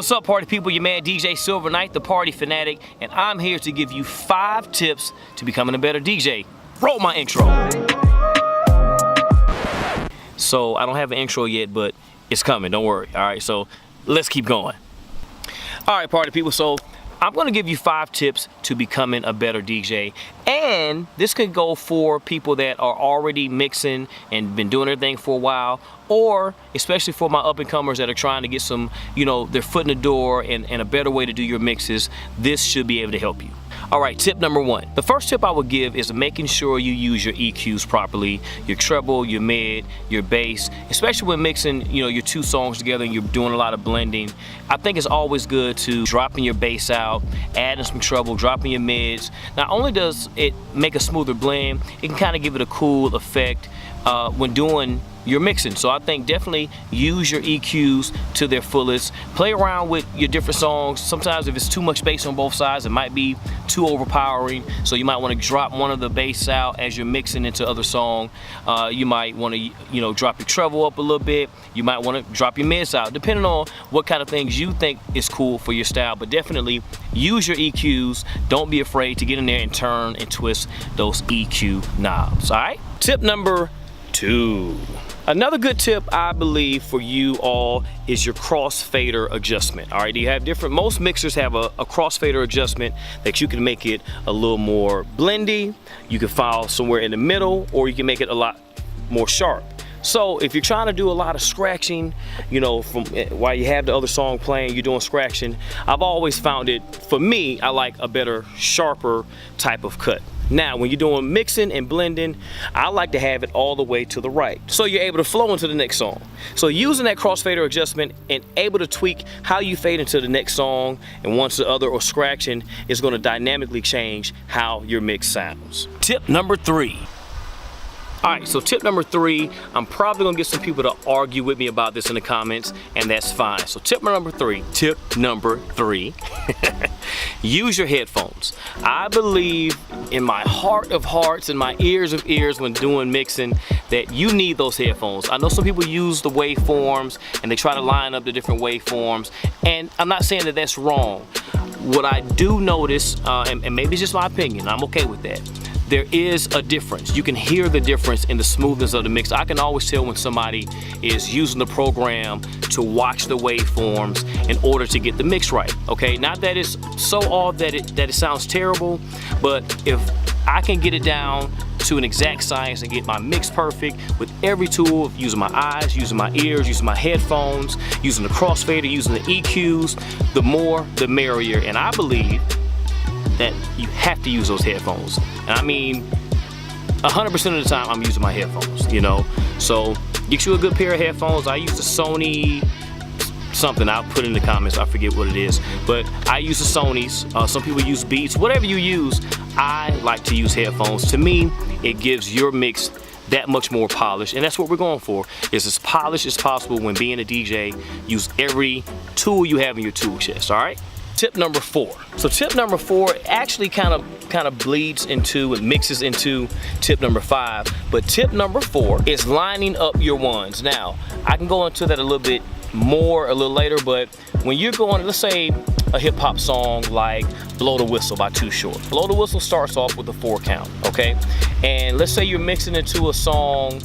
What's up, party people? Your man DJ Silver Knight, the party fanatic, and I'm here to give you 5 tips to becoming a better DJ. Roll my intro. So I don't have an intro yet, but it's coming, don't worry. All right, so let's keep going. All right, party people, so I'm gonna give you 5 tips to becoming a better DJ. And this could go for people that are already mixing and been doing their thing for a while, or especially for my up-and-comers that are trying to get some, their foot in the door and a better way to do your mixes. This should be able to help you. All right, tip number 1. The first tip I would give is making sure you use your EQs properly, your treble, your mid, your bass, especially when mixing, your 2 songs together and you're doing a lot of blending. I think it's always good to dropping your bass out, adding some treble, dropping your mids. Not only does it make a smoother blend, it can kind of give it a cool effect when doing your mixing. So I think definitely use your EQs to their fullest. Play around with your different songs. Sometimes if it's too much bass on both sides, it might be too overpowering. So you might want to drop one of the bass out as you're mixing into other song. You might want to, drop your treble up a little bit. You might want to drop your mids out, depending on what kind of things you think is cool for your style. But definitely use your EQs. Don't be afraid to get in there and turn and twist those EQ knobs. All right. Tip number 2. Another good tip I believe for you all is your crossfader adjustment. All right, you have most mixers have a crossfader adjustment that you can make it a little more blendy. You can file somewhere in the middle, or you can make it a lot more sharp. So if you're trying to do a lot of scratching, from while you have the other song playing, you're doing scratching, I've always found it, for me, I like a better, sharper type of cut. Now, when you're doing mixing and blending, I like to have it all the way to the right, so you're able to flow into the next song. So using that crossfader adjustment and able to tweak how you fade into the next song and once the other, or scratching, is going to dynamically change how your mix sounds. Tip number 3. All right, so tip number 3, I'm probably gonna get some people to argue with me about this in the comments, and that's fine. So tip number 3, use your headphones. I believe in my heart of hearts and my ears of ears when doing mixing that you need those headphones. I know some people use the waveforms and they try to line up the different waveforms, and I'm not saying that that's wrong. What I do notice, and maybe it's just my opinion, I'm okay with that, there is a difference. You can hear the difference in the smoothness of the mix. I can always tell when somebody is using the program to watch the waveforms in order to get the mix right, okay? Not that it's so off that it sounds terrible, but if I can get it down to an exact science and get my mix perfect with every tool, using my eyes, using my ears, using my headphones, using the crossfader, using the EQs, the more the merrier. And I believe that you have to use those headphones. And I mean, 100% of the time I'm using my headphones, So get you a good pair of headphones. I use the Sony something, I'll put in the comments, I forget what it is. But I use the Sonys, some people use Beats, whatever you use, I like to use headphones. To me, it gives your mix that much more polished, and that's what we're going for, is as polished as possible when being a DJ. Use every tool you have in your tool chest, all right? Tip number 4. So tip number 4 actually kind of bleeds into and mixes into tip number 5. But tip number 4 is lining up your ones. Now, I can go into that a little bit more a little later, but when you're going, let's say a hip hop song like Blow the Whistle by Too Short. Blow the Whistle starts off with a 4 count, okay? And let's say you're mixing into a song,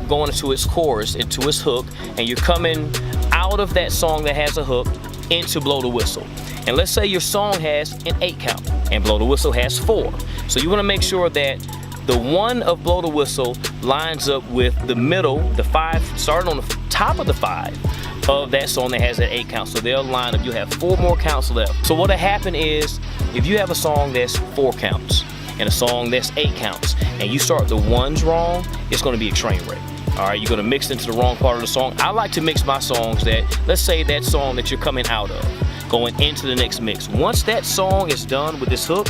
going into its chorus, into its hook, and you're coming out of that song that has a hook into Blow the Whistle. And let's say your song has an 8 count and Blow the Whistle has 4. So you want to make sure that the 1 of Blow the Whistle lines up with the middle, the 5, starting on the top of the 5 of that song that has that 8 count. So they'll line up, you have 4 more counts left. So what'll happen is, if you have a song that's 4 counts and a song that's 8 counts, and you start the 1s wrong, it's gonna be a train wreck. All right, you're gonna mix into the wrong part of the song. I like to mix my songs that, let's say that song that you're coming out of, going into the next mix. Once that song is done with this hook,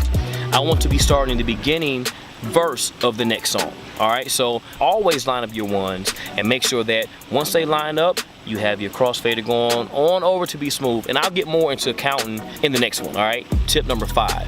I want to be starting the beginning verse of the next song. All right, so always line up your 1s and make sure that once they line up, you have your crossfader going on over to be smooth. And I'll get more into counting in the next one, all right? Tip number 5,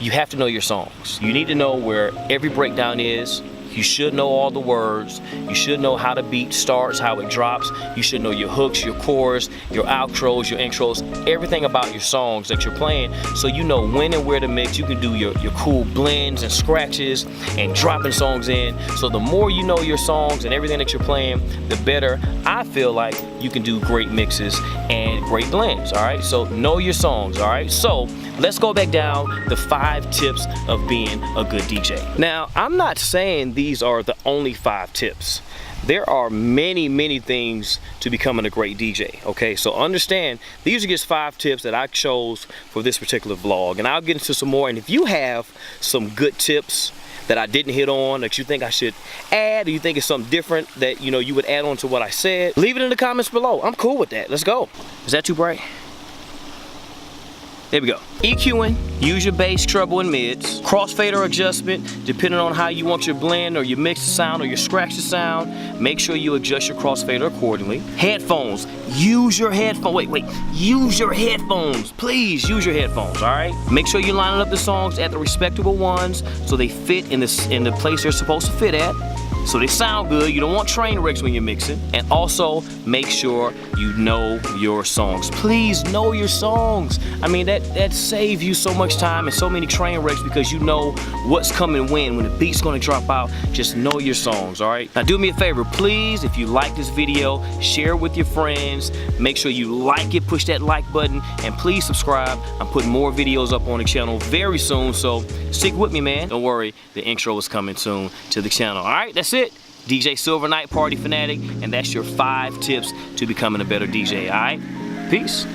you have to know your songs. You need to know where every breakdown is. You should know all the words. You should know how the beat starts, how it drops. You should know your hooks, your chorus, your outros, your intros, everything about your songs that you're playing, so you know when and where to mix. You can do your cool blends and scratches and dropping songs in. So the more you know your songs and everything that you're playing, the better I feel like you can do great mixes and great blends. All right, so know your songs. All right, so let's go back down the 5 tips of being a good DJ. Now, I'm not saying these are the only 5 tips. There are many things to becoming a great DJ, okay? So understand, these are just 5 tips that I chose for this particular vlog, and I'll get into some more. And if you have some good tips that I didn't hit on, that you think I should add, or you think it's something different that you would add on to what I said, leave it in the comments below. I'm cool with that. Let's go. Is that too bright? There we go. EQing, use your bass, treble, and mids. Crossfader adjustment, depending on how you want your blend or your mix to sound or your scratch to sound, make sure you adjust your crossfader accordingly. Headphones, use your headphones. Use your headphones. Please use your headphones, all right? Make sure you're lining up the songs at the respectable ones so they fit in the place they're supposed to fit at, so they sound good. You don't want train wrecks when you're mixing. And also make sure you know your songs. Please know your songs. I mean, that saves you so much time and so many train wrecks, because you know what's coming when the beat's gonna drop out. Just know your songs, all right? Now do me a favor, please, if you like this video, share it with your friends. Make sure you like it, push that like button, and please subscribe. I'm putting more videos up on the channel very soon, so stick with me, man. Don't worry, the intro is coming soon to the channel. All right, that's it. DJ Silver Knight, Party Fanatic, and that's your 5 tips to becoming a better DJ, all right? Peace.